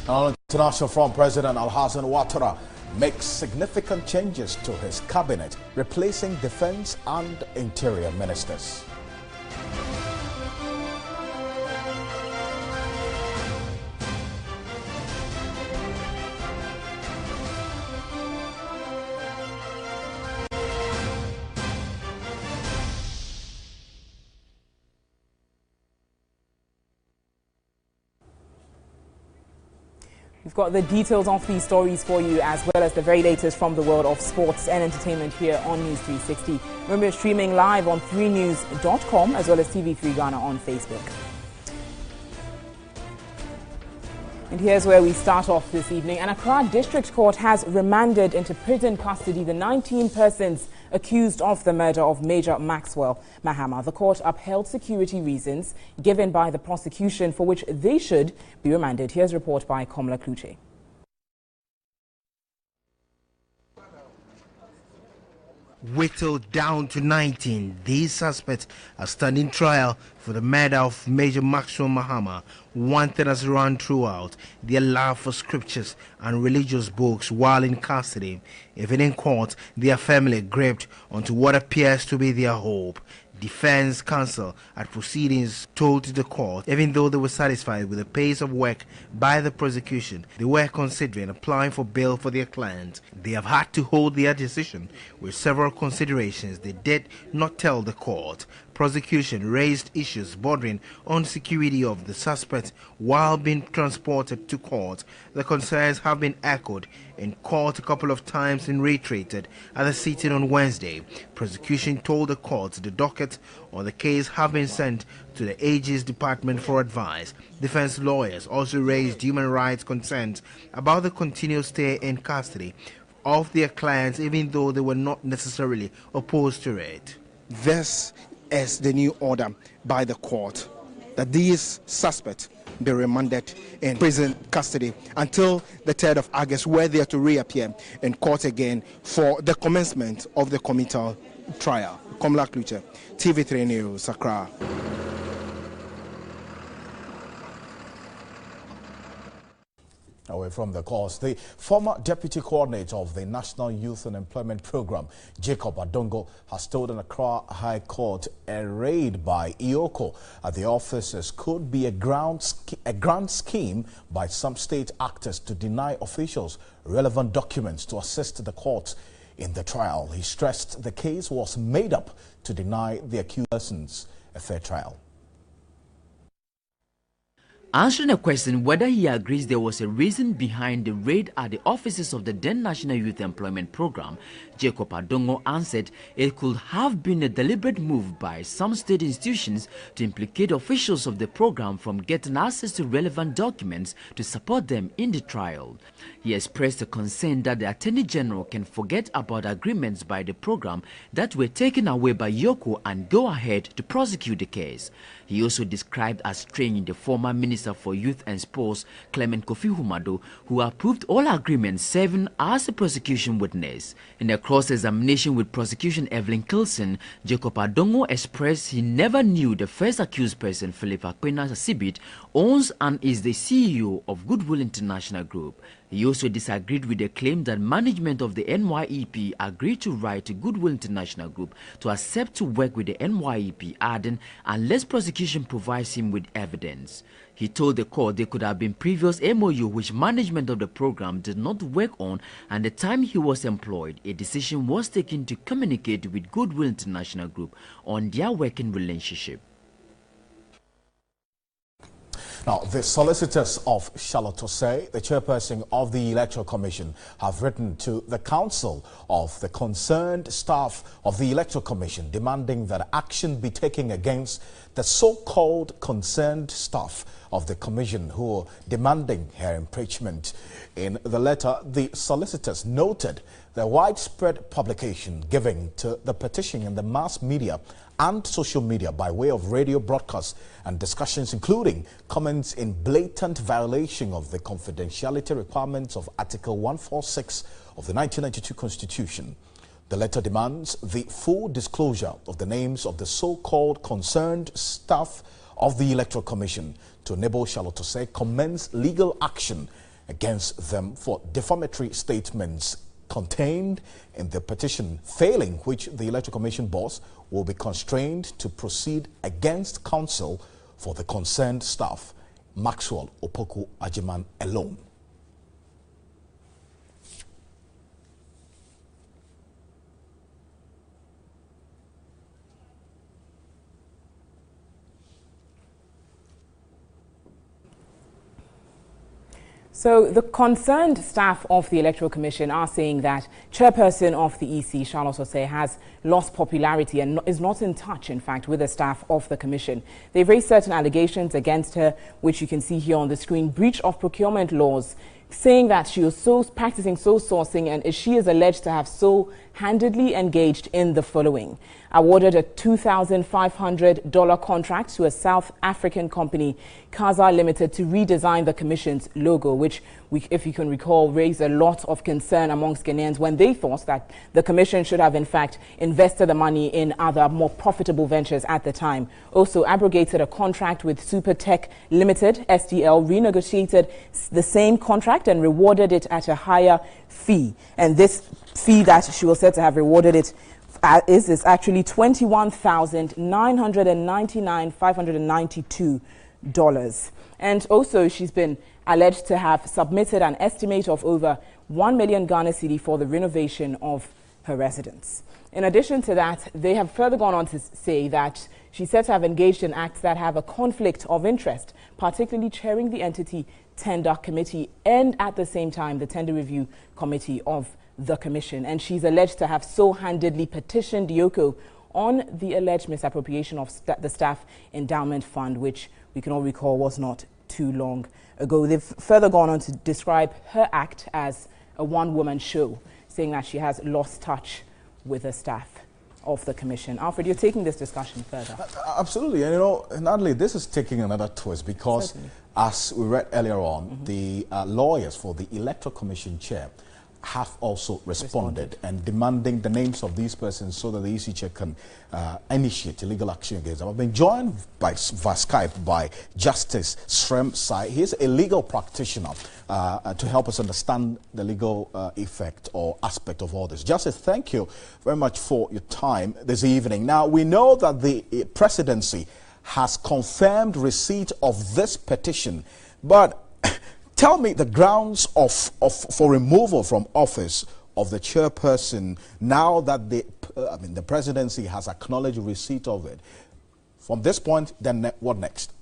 On International Front, President Alhassan Ouattara makes significant changes to his cabinet, replacing defense and interior ministers. We've got the details of these stories for you, as well as the very latest from the world of sports and entertainment here on News360. Remember, streaming live on 3news.com as well as TV3 Ghana on Facebook. And here's where we start off this evening. An Accra District Court has remanded into prison custody the 19 persons accused of the murder of Major Maxwell Mahama. The court upheld security reasons given by the prosecution for which they should be remanded. Here's a report by Komla Kluche. Whittled down to 19, these suspects are standing trial for the murder of Major Maxwell Mahama. One thing has run throughout: their love for scriptures and religious books while in custody. Even in court, their family gripped onto what appears to be their hope. Defense counsel at proceedings told the court, even though they were satisfied with the pace of work by the prosecution, they were considering applying for bail for their client. They have had to hold their decision with several considerations they did not tell the court. Prosecution raised issues bordering on security of the suspect while being transported to court. The concerns have been echoed in court a couple of times and reiterated at the sitting on Wednesday. Prosecution told the court the docket on the case have been sent to the AG's department for advice. Defense lawyers also raised human rights concerns about the continued stay in custody of their clients, even though they were not necessarily opposed to it. This is the new order by the court that these suspects be remanded in prison custody until the 3rd of August, where they are to reappear in court again for the commencement of the committal trial. Komla Kluche, TV3 News, Accra. Away from the course, the former deputy coordinator of the National Youth and Employment Program, Jacob Adongo, has told an Accra High Court a raid by IOCO at the offices could be a grand scheme by some state actors to deny officials relevant documents to assist the court in the trial. He stressed the case was made up to deny the accused persons a fair trial. Answering a question whether he agrees there was a reason behind the raid at the offices of the then National Youth Employment Program, Jacob Adongo answered it could have been a deliberate move by some state institutions to implicate officials of the program from getting access to relevant documents to support them in the trial. He expressed a concern that the Attorney General can forget about agreements by the program that were taken away by IOCO and go ahead to prosecute the case. He also described as strange the former Minister for Youth and Sports, Clement Kofi Humado, who approved all agreements serving as a prosecution witness. In a cross-examination with prosecution Evelyn Kilson, Jacob Adongo expressed he never knew the first accused person, Philip Akwena Sibit, owns and is the CEO of Goodwill International Group. He also disagreed with the claim that management of the NYEP agreed to write to Goodwill International Group to accept to work with the NYEP, adding, unless prosecution provides him with evidence. He told the court there could have been previous MOU which management of the program did not work on, and the time he was employed, a decision was taken to communicate with Goodwill International Group on their working relationship. Now, the solicitors of Charlotte Osei, the chairperson of the Electoral Commission, have written to the council of the concerned staff of the Electoral Commission demanding that action be taken against the so-called concerned staff of the commission who are demanding her impeachment. In the letter, the solicitors noted the widespread publication given to the petition in the mass media and social media by way of radio broadcasts and discussions, including comments in blatant violation of the confidentiality requirements of Article 146 of the 1992 Constitution. The letter demands the full disclosure of the names of the so-called concerned staff of the Electoral Commission to enable Charlotte Osei commence legal action against them for defamatory statements contained in the petition, failing which the Electoral Commission boss will be constrained to proceed against counsel for the concerned staff, Maxwell Opoku Ajiman, alone. So the concerned staff of the Electoral Commission are saying that chairperson of the EC, Charlotte Osei, has lost popularity and is not in touch, in fact, with the staff of the Commission. They've raised certain allegations against her, which you can see here on the screen: breach of procurement laws, saying that she was practicing sole sourcing, and she is alleged to have handedly engaged in the following: awarded a $2,500 contract to a South African company, Kaza Limited, to redesign the Commission's logo, which, if you can recall, raised a lot of concern amongst Ghanaians when they thought that the Commission should have, in fact, invested the money in other more profitable ventures at the time. Also abrogated a contract with Supertech Limited, STL, renegotiated the same contract and rewarded it at a higher fee. And this fee that she was said to have rewarded it is actually $21,999,592. And also she's been alleged to have submitted an estimate of over 1 million Ghana cedi for the renovation of her residence. In addition to that, they have further gone on to say that she's said to have engaged in acts that have a conflict of interest, particularly chairing the entity tender committee and at the same time the tender review committee of the Commission. And she's alleged to have handedly petitioned Yoko on the alleged misappropriation of the Staff Endowment Fund, which we can all recall was not too long ago. They've further gone on to describe her act as a one-woman show, saying that she has lost touch with the staff of the Commission. Alfred, you're taking this discussion further. Absolutely. And you know, Natalie, this is taking another twist because, certainly, as we read earlier on, the lawyers for the Electoral Commission chair have also responded and demanding the names of these persons so that the EC chair can initiate legal action against them. I've been joined via Skype by Justice Srem Sai. He's a legal practitioner to help us understand the legal effect or aspect of all this. Justice, thank you very much for your time this evening. Now, we know that the presidency has confirmed receipt of this petition, but tell me the grounds for removal from office of the chairperson now that the presidency has acknowledged receipt of it. From this point, then what next?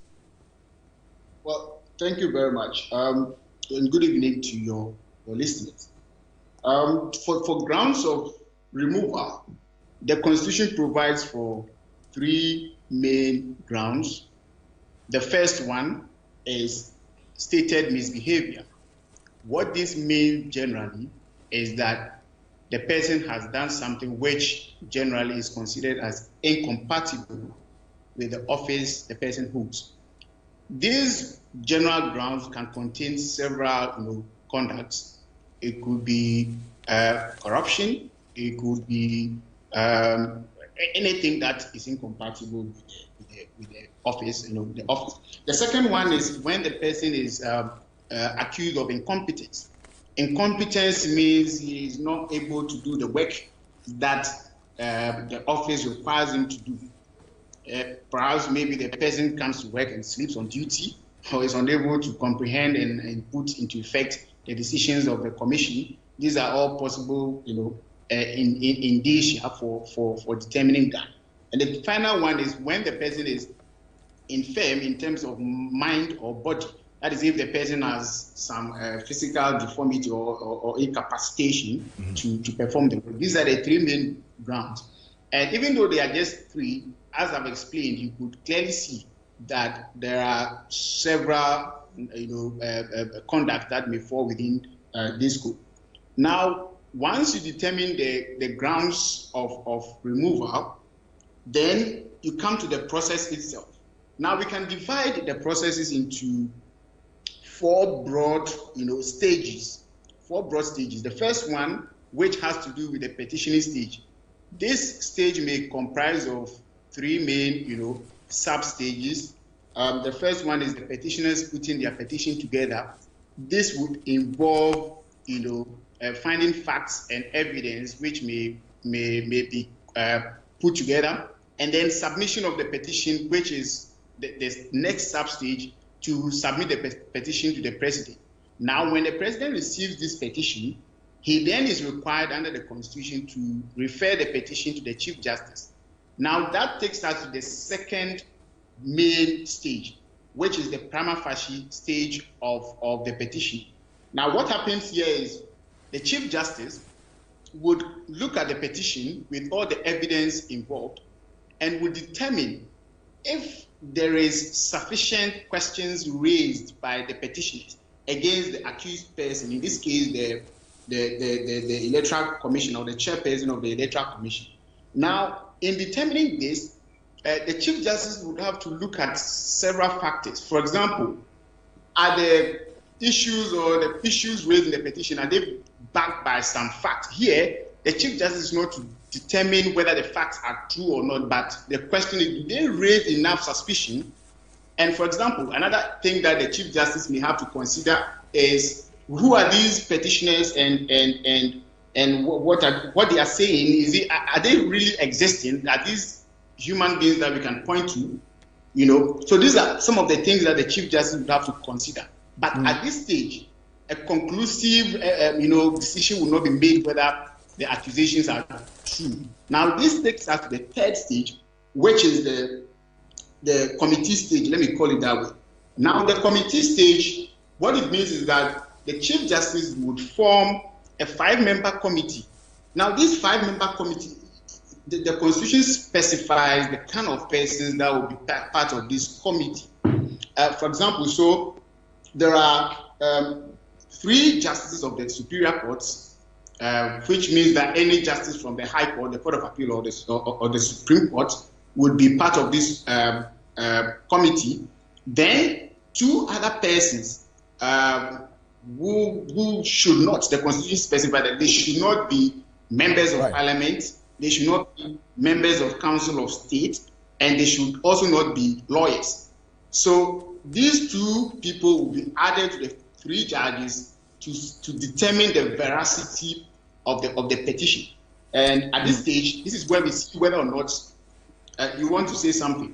Well, thank you very much. And good evening to your listeners. For grounds of removal, the Constitution provides for three main grounds. The first one is stated misbehavior. What this means generally is that the person has done something which generally is considered as incompatible with the office the person holds. These general grounds can contain several conducts. It could be corruption, it could be anything that is incompatible with the office, the office. The second one is when the person is accused of incompetence. Incompetence means he is not able to do the work that the office requires him to do. Perhaps maybe the person comes to work and sleeps on duty, or is unable to comprehend and put into effect the decisions of the commission. These are all possible, indicia for determining that. And the final one is when the person is infirm in terms of mind or body. That is, if the person has some physical deformity or incapacitation to perform the work. These are the three main grounds. And even though they are just three, as I've explained, you could clearly see that there are several conduct that may fall within this scope. Now, once you determine the grounds of removal, then you come to the process itself. Now, we can divide the processes into four broad stages. The first one, which has to do with the petitioning stage. This stage may comprise of three main sub-stages. The first one is the petitioners putting their petition together this would involve, finding facts and evidence which may be put together, and then submission of the petition, which is the next sub-stage, to submit the petition to the president. Now, when the president receives this petition, he then is required under the Constitution to refer the petition to the Chief Justice. Now, that takes us to the second main stage, which is the prima facie stage of the petition. Now, what happens here is the Chief Justice would look at the petition with all the evidence involved and would determine if there is sufficient questions raised by the petitioners against the accused person, in this case, the Electoral Commission or the chairperson of the Electoral Commission. Now, in determining this, the Chief Justice would have to look at several factors. For example, are the issues or the issues raised in the petition, are they backed by some facts? Here, the Chief Justice is not to determine whether the facts are true or not, but the question is, do they raise enough suspicion? And for example, another thing that the Chief Justice may have to consider is, who are these petitioners and what they are saying? Are they really existing? Are these human beings that we can point to? So these are some of the things that the Chief Justice would have to consider. But at this stage, a conclusive, decision will not be made whether the accusations are true. Now, this takes us to the third stage, which is the committee stage. Let me call it that way. Now, the committee stage, what it means is that the Chief Justice would form a 5-member committee. Now, this 5-member committee, the Constitution specifies the kind of persons that will be part of this committee. For example, so there are 3 justices of the Superior Courts, which means that any justice from the High Court, the Court of Appeal, or the Supreme Court would be part of this committee. Then 2 other persons who should not, the Constitution specifies that they should not be members of Parliament, they should not be members of Council of State, and they should also not be lawyers. So these 2 people will be added to the 3 judges to determine the veracity of the petition. And at this stage, this is where we see whether or not you want to say something.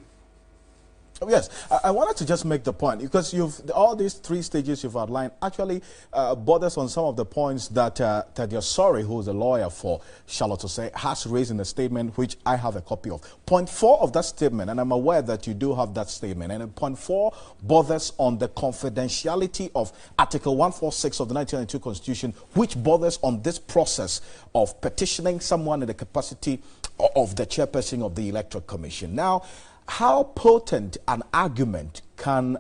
Yes, I wanted to just make the point, because all these 3 stages you've outlined actually borders on some of the points that Teddy Sorry, who is a lawyer for Charlotte Osei, has raised in a statement which I have a copy of. Point 4 of that statement, and I'm aware that you do have that statement, and point 4 borders on the confidentiality of Article 146 of the 1992 Constitution, which borders on this process of petitioning someone in the capacity of the chairperson of the Electoral Commission. Now, how potent an argument can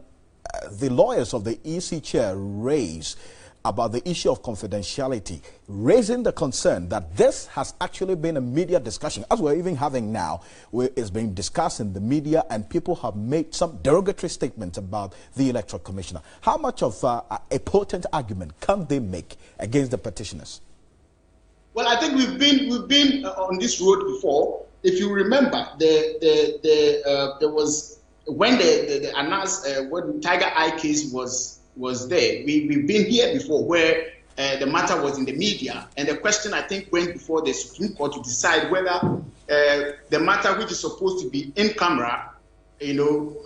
the lawyers of the EC chair raise about the issue of confidentiality, raising the concern that this has actually been a media discussion, as we're even having now, where it's being discussed in the media and people have made some derogatory statements about the Electoral Commissioner? How much of a potent argument can they make against the petitioners? Well, I think we've been on this road before. If you remember, there was when the announced when Tiger Eye case was there. We've been here before, where the matter was in the media, and the question, I think, went before the Supreme Court to decide whether the matter, which is supposed to be in camera,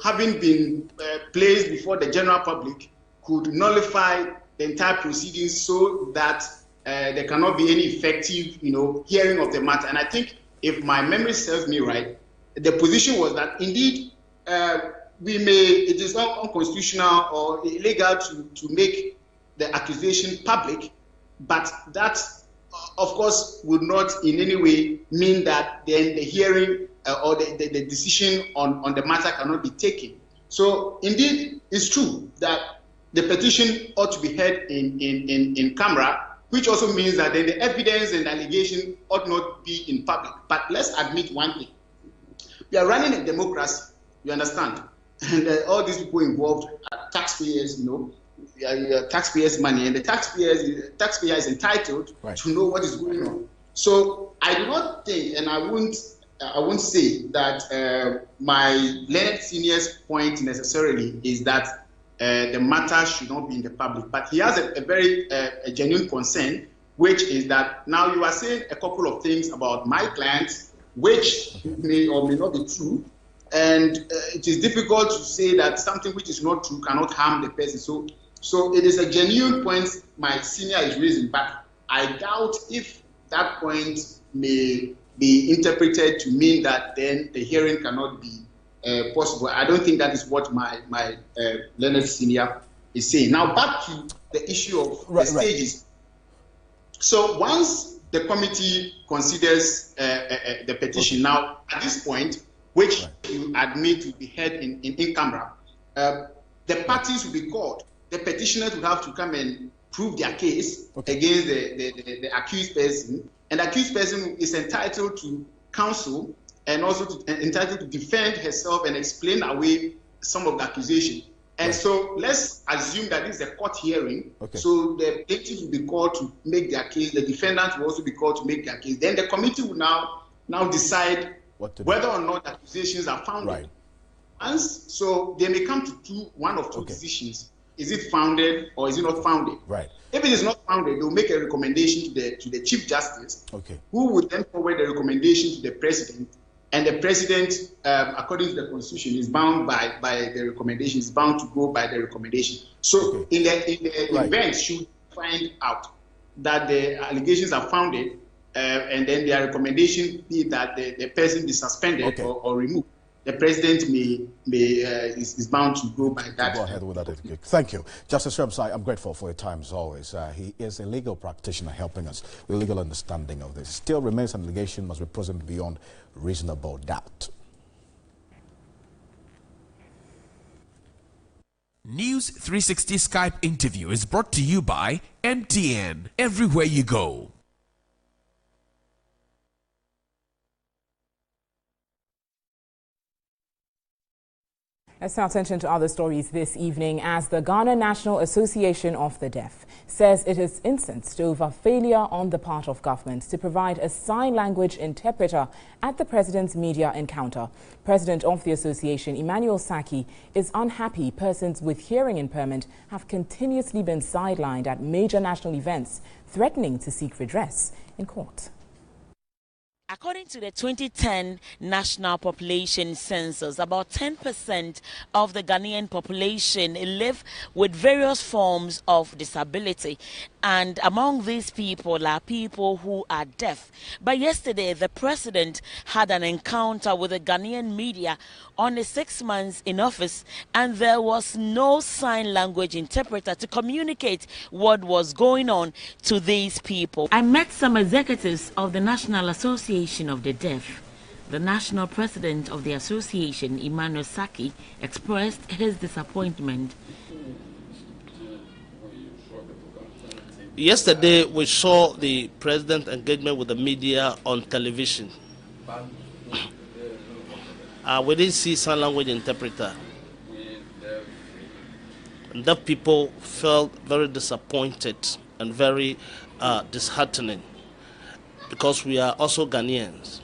having been placed before the general public, could nullify the entire proceedings so that there cannot be any effective, hearing of the matter. And I think, if my memory serves me right, the position was that indeed it is not unconstitutional or illegal to make the accusation public, but that, of course, would not in any way mean that then the hearing or the decision on the matter cannot be taken. So indeed, it's true that the petition ought to be heard in camera, which also means that then the evidence and allegation ought not be in public. But let's admit one thing. We are running a democracy, you understand? And all these people involved are taxpayers, taxpayers' money, and the taxpayer is entitled to know what is going on. So I do not think, and I won't say that my learned senior's point necessarily is that the matter should not be in the public. But he has a very genuine concern, which is that now you are saying a couple of things about my clients, which may or may not be true. And it is difficult to say that something which is not true cannot harm the person. So it is a genuine point my senior is raising, but I doubt if that point may be interpreted to mean that then the hearing cannot be possible. I don't think that is what my learned senior is saying. Now back to the issue of the stages. So once the committee considers the petition, now at this point, which you admit will be heard in camera, the parties will be called. The petitioners will have to come and prove their case against the accused person, and the accused person is entitled to counsel and also entitled to defend herself and explain away some of the accusation. And so let's assume that this is a court hearing. So the plaintiff will be called to make their case. The defendant will also be called to make their case. Then the committee will now decide whether or not accusations are founded. So they may come to one of two decisions. Is it founded or is it not founded? If it is not founded, they will make a recommendation to the Chief Justice, who would then forward the recommendation to the President. And the President, according to the Constitution, is bound by the recommendation, is bound to go by the recommendation. So in the event, should find out that the allegations are founded, and then their recommendation be that the person be suspended or removed, the President is bound to go by that. Go ahead with that. Thank you. Justice Ramsay, I'm grateful for your time as always. He is a legal practitioner helping us with legal understanding of this. Still remains an allegation must be proven beyond reasonable doubt. News 360 Skype interview is brought to you by MTN. Everywhere you go. Let's now attention to other stories this evening as the Ghana National Association of the Deaf says it is incensed over failure on the part of government to provide a sign language interpreter at the president's media encounter. President of the association, Emmanuel Saki, is unhappy persons with hearing impairment have continuously been sidelined at major national events, threatening to seek redress in court. According to the 2010 National Population Census, about 10% of the Ghanaian population live with various forms of disability. And among these people are people who are deaf. But yesterday, the president had an encounter with the Ghanaian media on his 6 months in office, and there was no sign language interpreter to communicate what was going on to these people. I met some executives of the National Association of the Deaf. The national president of the association, Emmanuel Saki, expressed his disappointment. Yesterday, we saw the president's engagement with the media on television. We didn't see sign language interpreter. And deaf people felt very disappointed and very disheartening because we are also Ghanaians.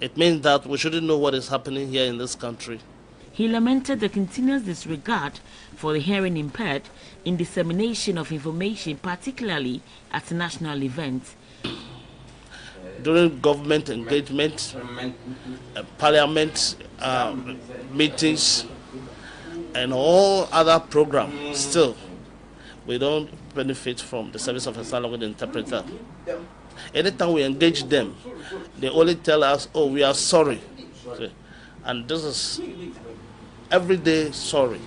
It means that we shouldn't know what is happening here in this country. He lamented the continuous disregard for the hearing impaired in dissemination of information, particularly at national events. During government engagement, parliament meetings, and all other programs, still, we don't benefit from the service of a sign language interpreter. Anytime we engage them, they only tell us, oh, we are sorry. And this is everyday sorry.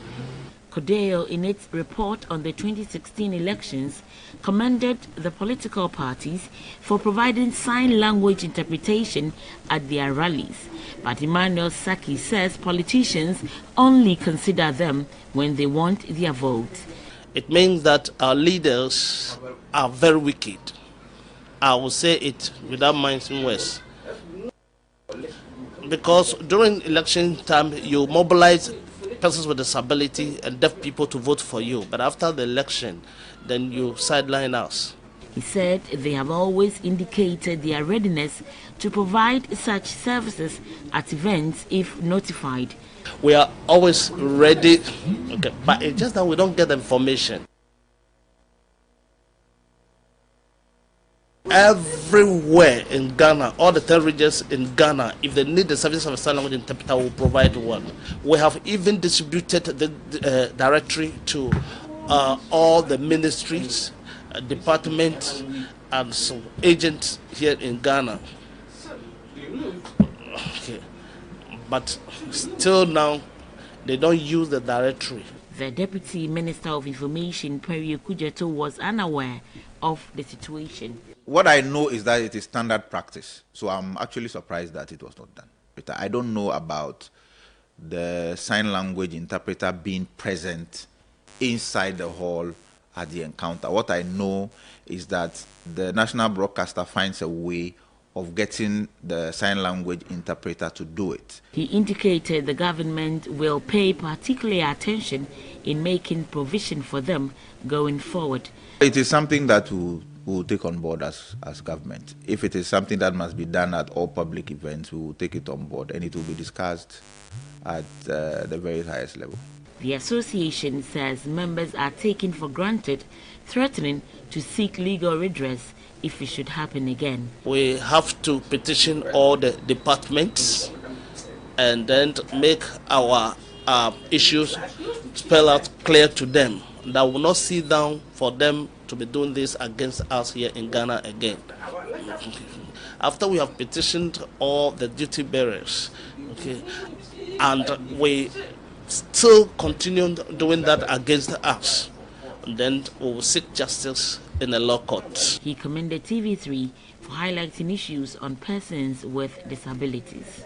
Kodale, in its report on the 2016 elections, commended the political parties for providing sign language interpretation at their rallies. But Emmanuel Saki says politicians only consider them when they want their vote. It means that our leaders are very wicked. I will say it without minding words. Because during election time, you mobilize persons with disability and deaf people to vote for you. But after the election, then you sideline us. He said they have always indicated their readiness to provide such services at events if notified. We are always ready, okay, but it's just that we don't get the information. Everywhere in Ghana, all the 10 regions in Ghana, if they need the service of a sign language interpreter, will provide one. We have even distributed the directory to all the ministries, departments, and some agents here in Ghana. Okay. But still now, they don't use the directory. The Deputy Minister of Information, Perry Kujeto, was unaware of the situation. What I know is that it is standard practice, so I'm actually surprised that it was not done. But I don't know about the sign language interpreter being present inside the hall at the encounter. What I know is that the national broadcaster finds a way of getting the sign language interpreter to do it. He indicated the government will pay particular attention in making provision for them going forward. It is something that we'll take on board as government. If it is something that must be done at all public events, we will take it on board and it will be discussed at the very highest level. The association says members are taken for granted, threatening to seek legal redress if it should happen again. We have to petition all the departments and then make our issues spell out clear to them. That will not sit down for them to be doing this against us here in Ghana again. After we have petitioned all the duty bearers, okay, and we still continue doing that against us, then we will seek justice in the law court. He commended TV3 for highlighting issues on persons with disabilities.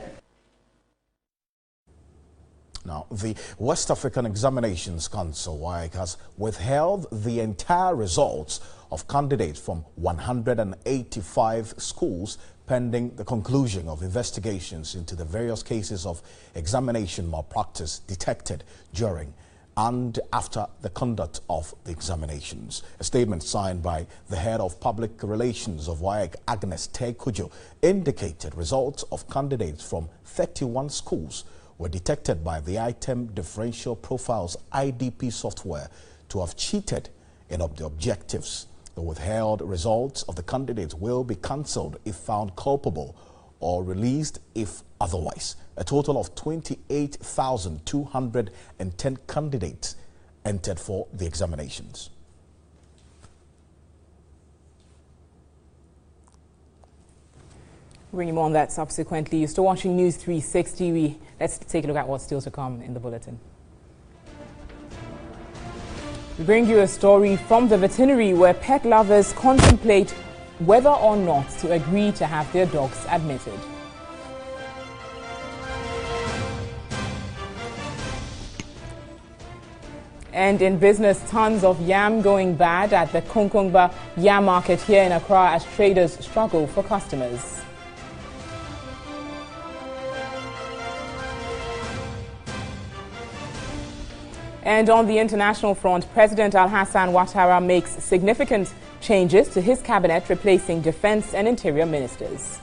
Now, the West African Examinations Council, WAEC, has withheld the entire results of candidates from 185 schools pending the conclusion of investigations into the various cases of examination malpractice detected during and after the conduct of the examinations. A statement signed by the head of public relations of WAEC, Agnes Tekujo, indicated results of candidates from 31 schools were detected by the Item Differential Profiles IDP software to have cheated in the objectives. The withheld results of the candidates will be cancelled if found culpable or released if otherwise. A total of 28,210 candidates entered for the examinations. Bringing more on that subsequently. You're still watching News 360. Let's take a look at what's still to come in the bulletin. We bring you a story from the Veterinary where pet lovers contemplate whether or not to agree to have their dogs admitted. And in business, tons of yam going bad at the Konkongba yam market here in Accra as traders struggle for customers. And on the international front, President Al-Hassan Ouattara makes significant changes to his cabinet, replacing defense and interior ministers.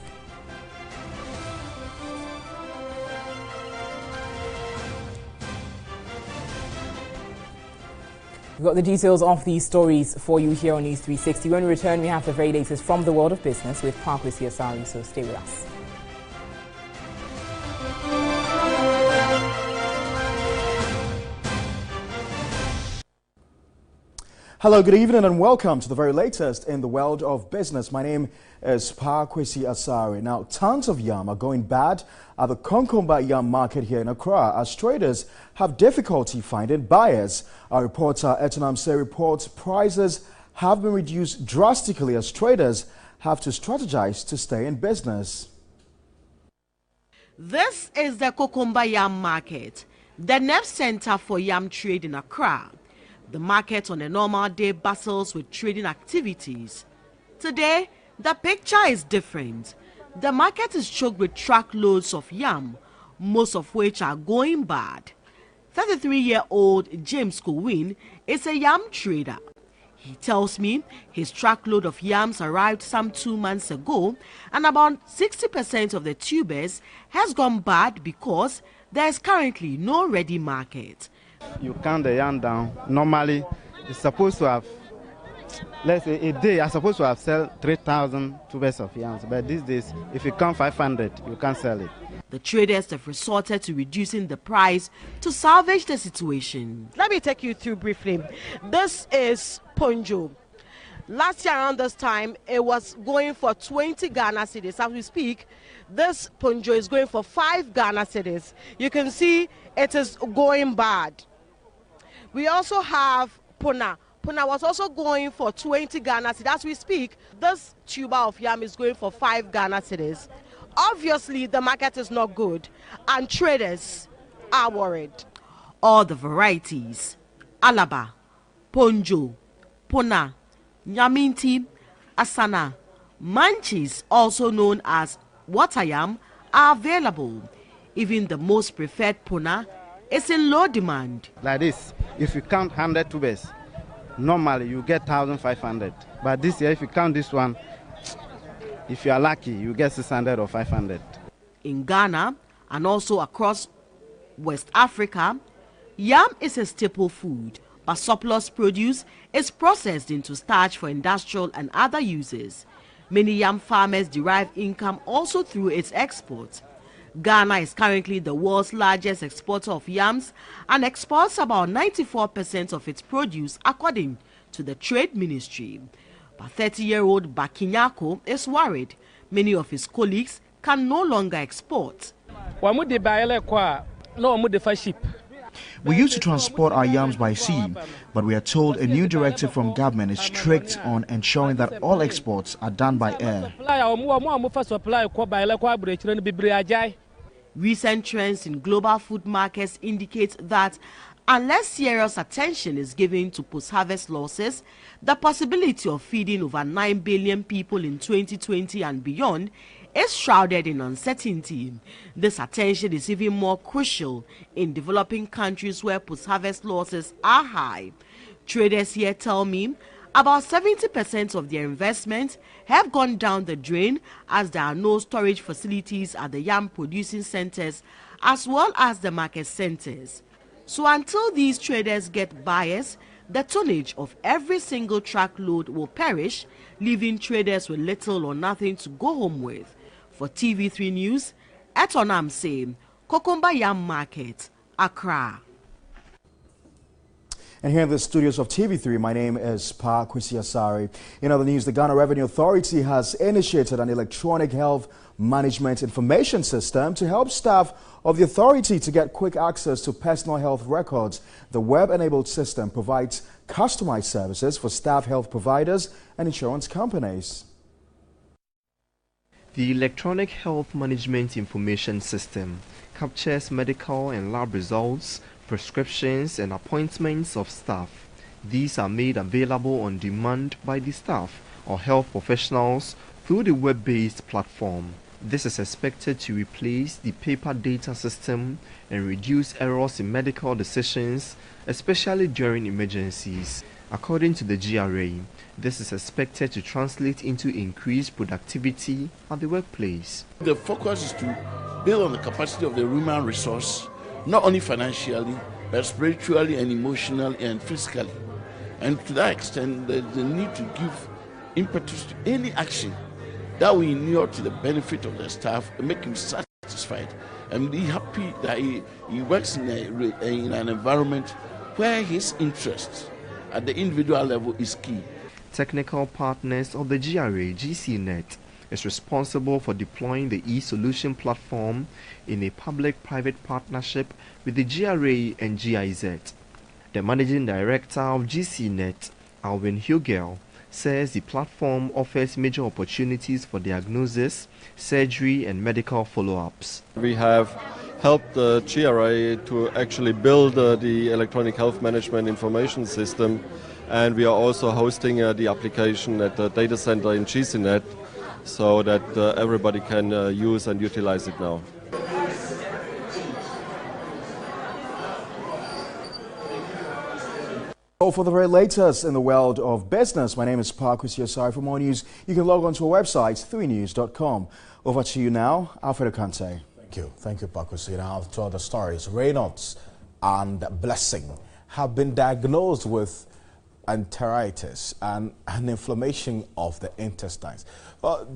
We've got the details of these stories for you here on News 360. When we return, we have the very latest from the world of business with Parkwesi Asari, so stay with us. Hello, good evening and welcome to the very latest in the world of business. My name is Parkwesi Asari. Now, tons of yam are going bad at the Konkongba yam market here in Accra as traders have difficulty finding buyers. Our reporter Etunam Say reports prices have been reduced drastically as traders have to strategize to stay in business. This is the Konkongba yam market, the nerve center for yam trade in Accra. The market on a normal day bustles with trading activities. Today, the picture is different. The market is choked with truckloads of yam, most of which are going bad. 33-year-old James Kowin is a yam trader. He tells me his truckload of yams arrived some 2 months ago, and about 60% of the tubers has gone bad because there is currently no ready market. You count the yam down. Normally, it's supposed to have, let's say a day, I'm supposed to have sell 3,000 tubers of yams. But these days, if you count 500, you can't sell it. The traders have resorted to reducing the price to salvage the situation. Let me take you through briefly. This is ponjo. Last year around this time, it was going for 20 Ghana cedis. As we speak, this ponjo is going for 5 Ghana cedis. You can see it is going bad. We also have puna. Puna was also going for 20 Ghana cedis. As we speak, this tuber of yam is going for 5 Ghana cedis. Obviously, the market is not good, and traders are worried. All the varieties, alaba, ponjo, puna, nyaminti, asana, manchis, also known as water yam, are available. Even the most preferred puna is in low demand. Like this, if you count 100 tubers, normally you get 1,500. But this year, if you count this one, if you are lucky, you get 600 or 500. In Ghana and also across West Africa, yam is a staple food, but surplus produce is processed into starch for industrial and other uses. Many yam farmers derive income also through its export. Ghana is currently the world's largest exporter of yams and exports about 94% of its produce, according to the Trade Ministry. But 30-year-old Bakinyako is worried many of his colleagues can no longer export. We used to transport our yams by sea, but we are told a new directive from government is strict on ensuring that all exports are done by air. Recent trends in global food markets indicate that unless serious attention is given to post-harvest losses, the possibility of feeding over 9 billion people in 2020 and beyond is shrouded in uncertainty. This attention is even more crucial in developing countries where post-harvest losses are high. Traders here tell me about 70% of their investments have gone down the drain as there are no storage facilities at the yam producing centers as well as the market centers. So until these traders get buyers, the tonnage of every single truckload will perish, leaving traders with little or nothing to go home with. For TV3 News, Etonam Same, Kokomba Yam Market, Accra. And here in the studios of TV3, my name is Pa Kwesi Asare. In other news, the Ghana Revenue Authority has initiated an electronic health management information system to help staff of the authority to get quick access to personal health records. The web-enabled system provides customized services for staff health providers and insurance companies. The Electronic Health Management Information System captures medical and lab results, prescriptions and appointments of staff. These are made available on demand by the staff or health professionals through the web-based platform. This is expected to replace the paper data system and reduce errors in medical decisions, especially during emergencies. According to the GRA, this is expected to translate into increased productivity at the workplace. The focus is to build on the capacity of the human resource, not only financially, but spiritually and emotionally and physically. And to that extent, there's the need to give impetus to any action that will inure to the benefit of the staff and make him satisfied and be happy that he works in an environment where his interest at the individual level is key. Technical partners of the GRA, GCNet, is responsible for deploying the e-solution platform in a public-private partnership with the GRA and GIZ. The managing director of GCNet, Alvin Hugel, says the platform offers major opportunities for diagnosis, surgery and medical follow-ups. We have helped the GRA to actually build the electronic health management information system, and we are also hosting the application at the data center in GCNet so that everybody can use and utilize it now. For the very latest in the world of business, my name is Parkwisi Asari. For more news, you can log on to our website, 3news.com. Over to you now, Alfredo Kante. Thank you, Parkwisi. Now to other stories. Reynolds and Blessing have been diagnosed with enteritis and an inflammation of the intestines.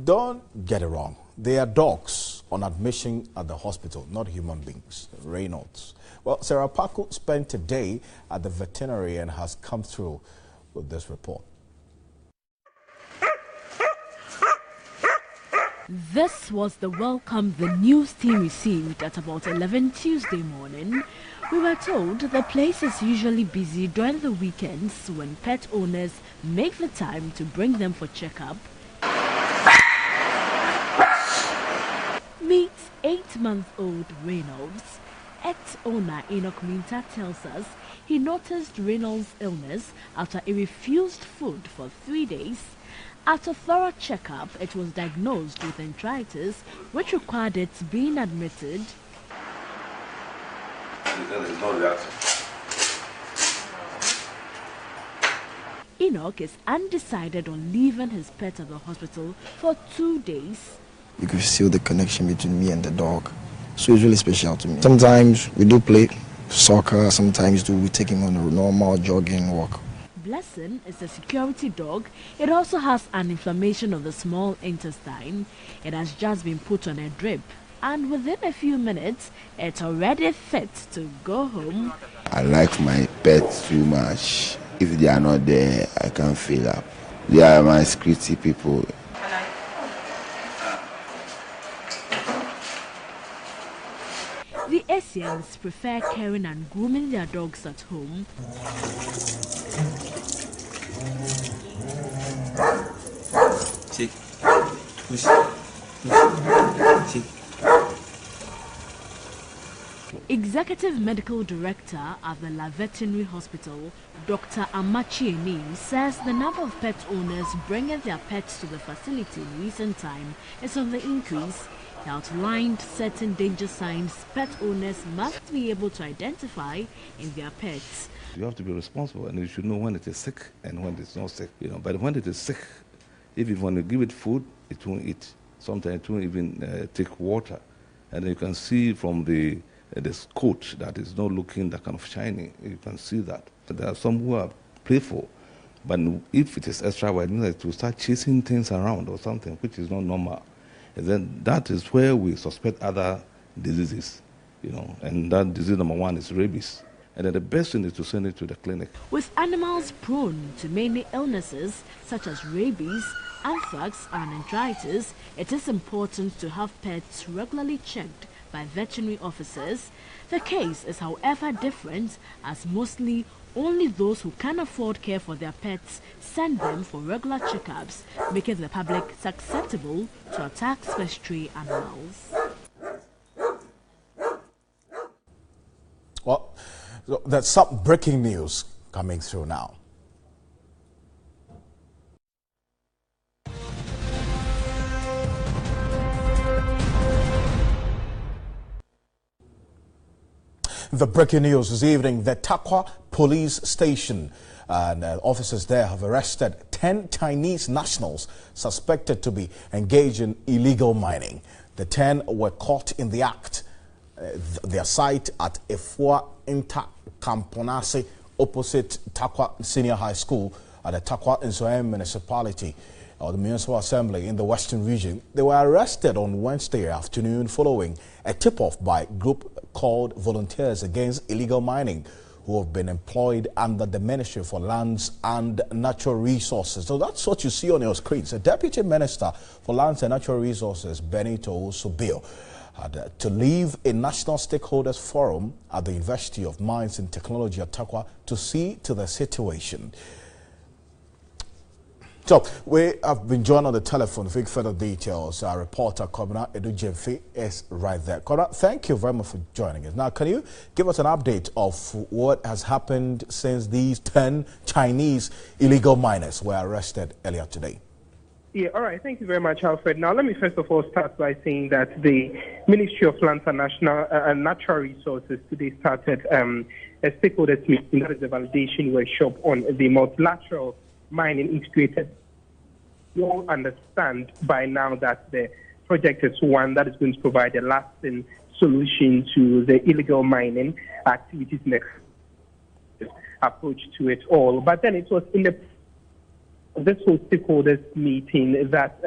Don't get it wrong. They are dogs on admission at the hospital, not human beings. Reynolds. Well, Sarah Paku spent a day at the veterinary and has come through with this report. This was the welcome the news team received at about 11 Tuesday morning. We were told the place is usually busy during the weekends when pet owners make the time to bring them for checkup. Meet 8-month-old Reynolds. Ex-owner Enoch Minta tells us he noticed Reynolds' illness after he refused food for 3 days. After thorough checkup, it was diagnosed with enteritis, which required it being admitted. Enoch is undecided on leaving his pet at the hospital for 2 days. You can feel the connection between me and the dog. So it's really special to me. Sometimes we do play soccer, sometimes we take him on a normal jogging walk. Blessing is a security dog. It also has an inflammation of the small intestine. It has just been put on a drip, and within a few minutes, it's already fit to go home. I like my pets too much. If they are not there, I can feel up. They are my security people. The Asians prefer caring and grooming their dogs at home. Executive Medical Director at the Veterinary Hospital, Dr. Amachi Eni, says the number of pet owners bringing their pets to the facility in recent time is on the increase. He outlined certain danger signs pet owners must be able to identify in their pets. You have to be responsible, and you should know when it is sick and when it's not sick. But when it is sick, if you want to give it food, it won't eat. Sometimes it won't even take water, and you can see from the coat that is not looking that kind of shiny. You can see that. But there are some who are playful, but if it is extra wide, it means that to start chasing things around or something, which is not normal. And then that is where we suspect other diseases, and that disease number one is rabies. And then the best thing is to send it to the clinic. With animals prone to many illnesses such as rabies, anthrax and enteritis, it is important to have pets regularly checked by veterinary officers. The case is however different, as mostly only those who can afford care for their pets send them for regular checkups, making the public susceptible to attacks by stray animals. Well, there's some breaking news coming through now. The breaking news this evening, the Takwa police station and officers there have arrested 10 Chinese nationals suspected to be engaged in illegal mining. The 10 were caught in the act. Their site at Efua Inter-Kamponase opposite Takwa Senior High School at the Takwa Nsoem Municipality or the Municipal Assembly in the Western Region. They were arrested on Wednesday afternoon following a tip-off by a group called Volunteers Against Illegal Mining, who have been employed under the Ministry for Lands and Natural Resources. So that's what you see on your screens. The Deputy Minister for Lands and Natural Resources, Benito Subio, had to leave a national stakeholders forum at the University of Mines and Technology at Takwa to see to the situation. So, we have been joined on the telephone for further details. Our reporter, Kobna Edu-Jemfi, is right there. Kobna, thank you very much for joining us. Now, can you give us an update of what has happened since these 10 Chinese illegal miners were arrested earlier today? Yeah, all right. Thank you very much, Alfred. Now, let me first of all start by saying that the Ministry of Lands and Natural Resources today started a stakeholders meeting, that is a validation workshop on the multilateral mining integrated. You all understand by now that the project is one that is going to provide a lasting solution to the illegal mining activities and the approach to it all. But then it was in this whole stakeholders meeting that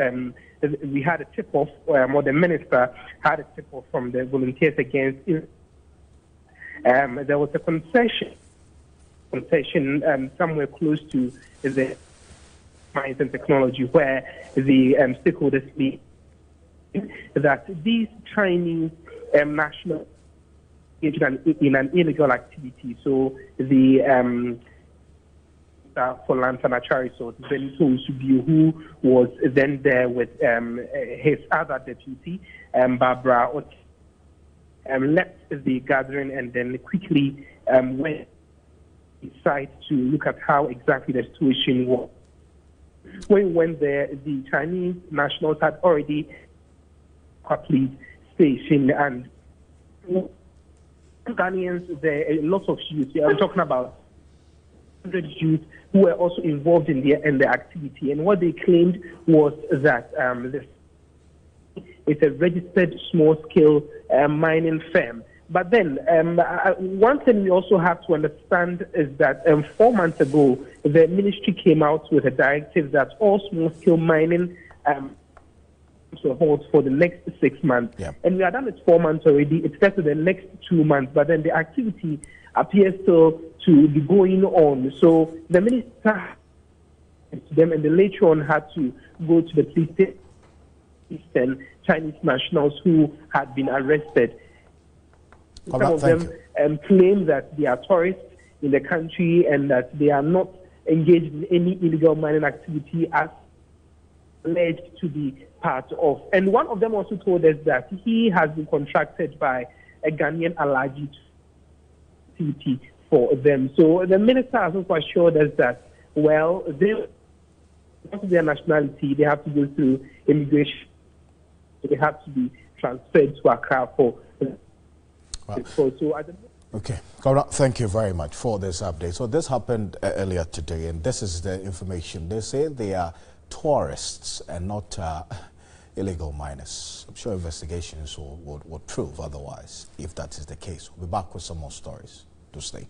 we had a tip-off, or the minister had a tip-off from the Volunteers Against. There was a concession somewhere close to the science and technology where the stakeholders meet that these Chinese nationals engaged in an illegal activity. So the for Lands and Natural Resources, Benito Usubiu, who was then there with his other deputy, Barbara, left the gathering and then quickly went inside to look at how exactly the situation was. When we went there, the Chinese nationals had already a police station, and Ghanaians, there are lots of youth. I'm talking about 100 youth who were also involved in the activity. And what they claimed was that it's a registered small-scale mining firm. But then one thing we also have to understand is that 4 months ago, the ministry came out with a directive that all small-scale mining to hold for the next 6 months. Yeah. And we are done with 4 months already. It's set to the next 2 months. But then the activity appears still to be going on. So the minister to them, and then later on had to go to the police station, Chinese nationals who had been arrested. Some of them claim that they are tourists in the country and that they are not engaged in any illegal mining activity as alleged to be part of. And one of them also told us that he has been contracted by a Ghanaian allergy activity for them. So the minister has also assured us that, well, because of their nationality, they have to go through immigration. So they have to be transferred to Accra for. Okay, Governor, thank you very much for this update. So this happened earlier today, and this is the information. They say they are tourists and not illegal miners. I'm sure investigations will prove otherwise, if that is the case. We'll be back with some more stories. To stay.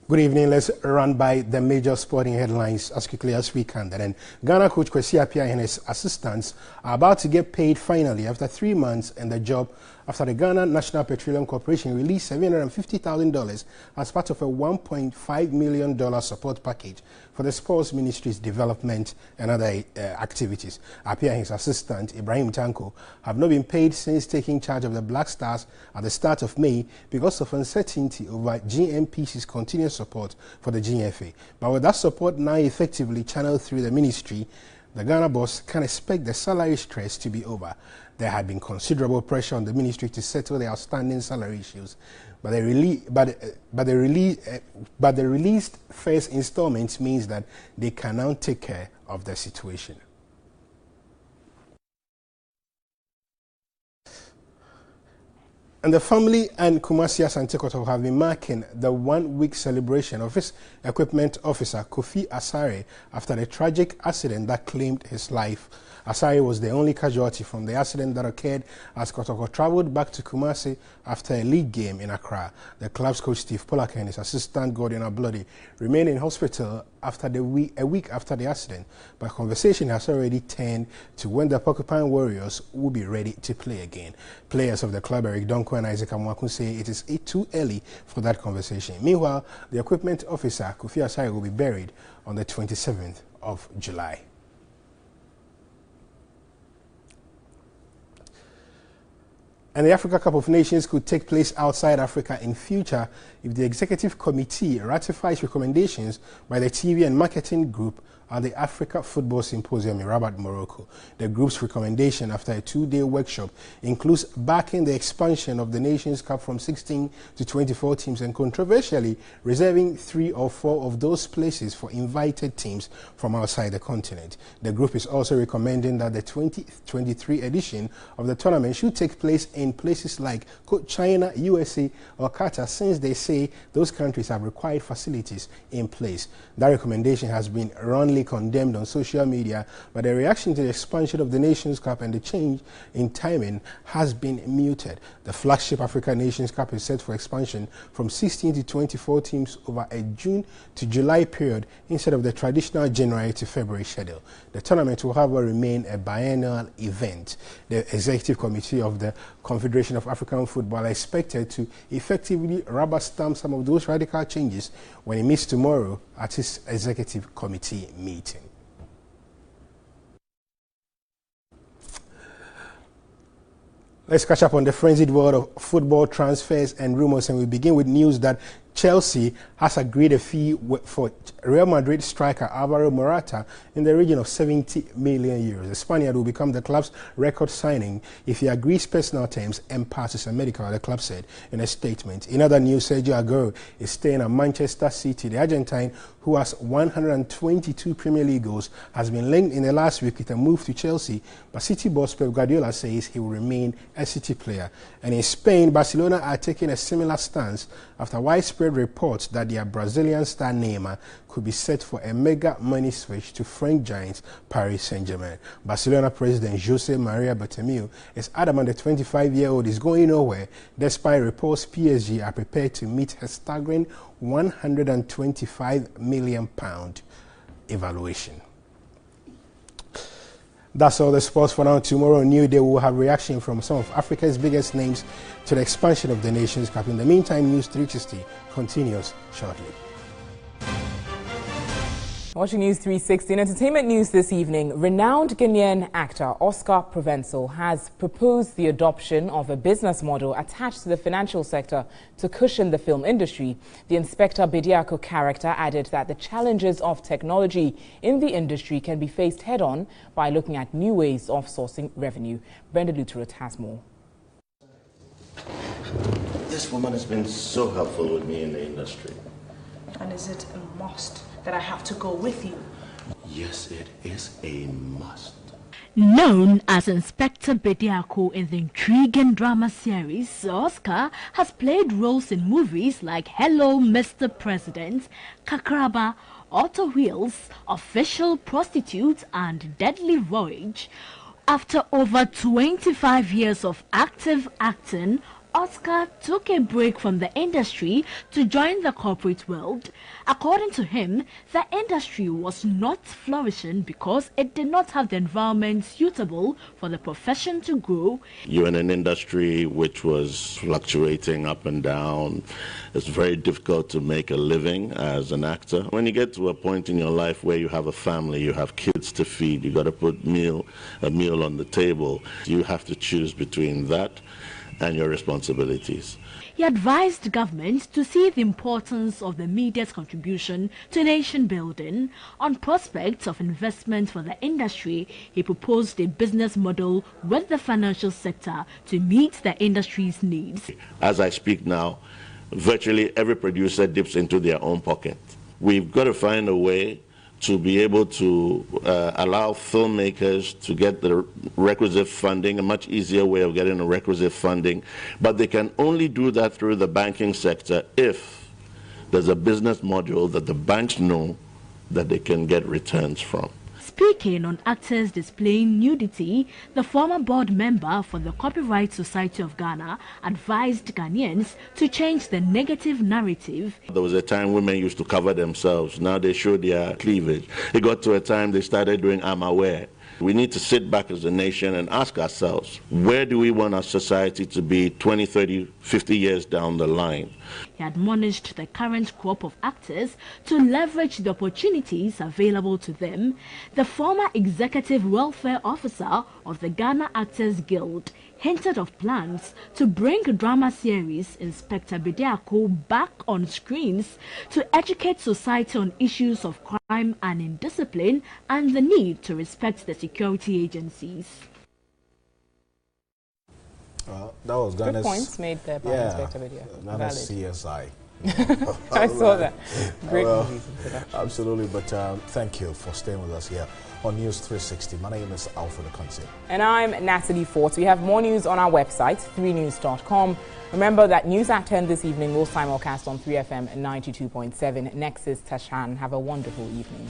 Good evening. Let's run by the major sporting headlines as quickly as we can. Then Ghana coach Kwesi Appiah and his assistants are about to get paid finally after 3 months in the job, after the Ghana National Petroleum Corporation released $750,000 as part of a $1.5 million support package for the Sports Ministry's development and other activities. Appiah and his assistant, Ibrahim Tanko, have not been paid since taking charge of the Black Stars at the start of May because of uncertainty over GNPC's continuous support for the GFA. But with that support now effectively channeled through the ministry, the Ghana boss can expect the salary stress to be over. There had been considerable pressure on the ministry to settle the outstanding salary issues, but the released first installment means that they can now take care of the situation. And the family and Kumasi Asante Kotoko have been marking the 1 week celebration of his equipment officer, Kofi Asare, after the tragic accident that claimed his life. Asare was the only casualty from the accident that occurred as Kotoko traveled back to Kumasi after a league game in Accra. The club's coach Steve Polaka and his assistant Gordon Ablodi remained in hospital after a week after the accident, but conversation has already turned to when the Porcupine Warriors will be ready to play again. Players of the club, Eric Donko and Isaac Amwaku, say it is too early for that conversation. Meanwhile, the equipment officer, Kofi Asare, will be buried on the 27th of July. And the Africa Cup of Nations could take place outside Africa in future if the Executive Committee ratifies recommendations by the TV and Marketing Group at the Africa Football Symposium in Rabat, Morocco. The group's recommendation after a 2-day workshop includes backing the expansion of the Nations Cup from 16 to 24 teams and controversially reserving 3 or 4 of those places for invited teams from outside the continent. The group is also recommending that the 2023 edition of the tournament should take place in places like China, USA or Qatar, since they say those countries have required facilities in place. That recommendation has been roundly condemned on social media, but the reaction to the expansion of the Nations Cup and the change in timing has been muted. The flagship Africa Nations Cup is set for expansion from 16 to 24 teams over a June to July period instead of the traditional January to February schedule. The tournament will, however, remain a biennial event. The Executive Committee of the Confederation of African Football are expected to effectively rubber stamp some of those radical changes when it meets tomorrow at its Executive Committee meeting. Let's catch up on the frenzied world of football transfers and rumors, and we begin with news that Chelsea has agreed a fee for Real Madrid striker Alvaro Morata in the region of 70 million euros. The Spaniard will become the club's record signing if he agrees personal terms and passes a medical, the club said in a statement. In other news, Sergio Aguero is staying at Manchester City. The Argentine, who has 122 Premier League goals, has been linked in the last week with a move to Chelsea, but City boss Pep Guardiola says he will remain a City player. And in Spain, Barcelona are taking a similar stance after widespread reports that their Brazilian star Neymar could be set for a mega money switch to French giants Paris Saint-Germain. Barcelona president Jose Maria Bartomeu is adamant the 25-year-old is going nowhere, despite reports PSG are prepared to meet a staggering £125 million evaluation. That's all the sports for now. Tomorrow, New Day, will have reaction from some of Africa's biggest names to the expansion of the Nations Cup. In the meantime, News 360 continues shortly. Watching News 360 in entertainment news this evening, renowned Ghanaian actor Oscar Provençal has proposed the adoption of a business model attached to the financial sector to cushion the film industry. The Inspector Bediako character added that the challenges of technology in the industry can be faced head-on by looking at new ways of sourcing revenue. Brenda Luterot has more. This woman has been so helpful with me in the industry. And is it a must that I have to go with you? Yes, it is a must. Known as Inspector Bediako in the intriguing drama series, Oscar has played roles in movies like Hello, Mr. President, Kakraba, Auto Wheels, Official Prostitute, and Deadly Voyage. After over 25 years of active acting, Oscar took a break from the industry to join the corporate world. According to him, the industry was not flourishing because it did not have the environment suitable for the profession to grow. You're in an industry which was fluctuating up and down. It's very difficult to make a living as an actor. When you get to a point in your life where you have a family, you have kids to feed, you got to put a meal on the table. You have to choose between that and your responsibilities. He advised government to see the importance of the media's contribution to nation building. On prospects of investment for the industry, he proposed a business model with the financial sector to meet the industry's needs. As I speak now, virtually every producer dips into their own pocket. We've got to find a way to be able to allow filmmakers to get the requisite funding, a much easier way of getting the requisite funding, but they can only do that through the banking sector if there's a business module that the banks know that they can get returns from. Speaking on actors displaying nudity, the former board member for the Copyright Society of Ghana advised Ghanaians to change the negative narrative. There was a time women used to cover themselves. Now they show their cleavage. It got to a time they started doing I'm aware. We need to sit back as a nation and ask ourselves, where do we want our society to be 20, 30, 50 years down the line? He admonished the current crop of actors to leverage the opportunities available to them. The former executive welfare officer of the Ghana Actors Guild hinted of plans to bring drama series Inspector Bediako back on screens to educate society on issues of crime and indiscipline and the need to respect the security agencies. That was Ghana's... Good points made there by Inspector Bediako. Ghana's CSI. I saw that. Great absolutely, but thank you for staying with us here on News 360. My name is Alfred Akonse. And I'm Natalie Fort. We have more news on our website, 3news.com. Remember that News at 10 this evening will simulcast on 3FM 92.7. Next is Tashan. Have a wonderful evening.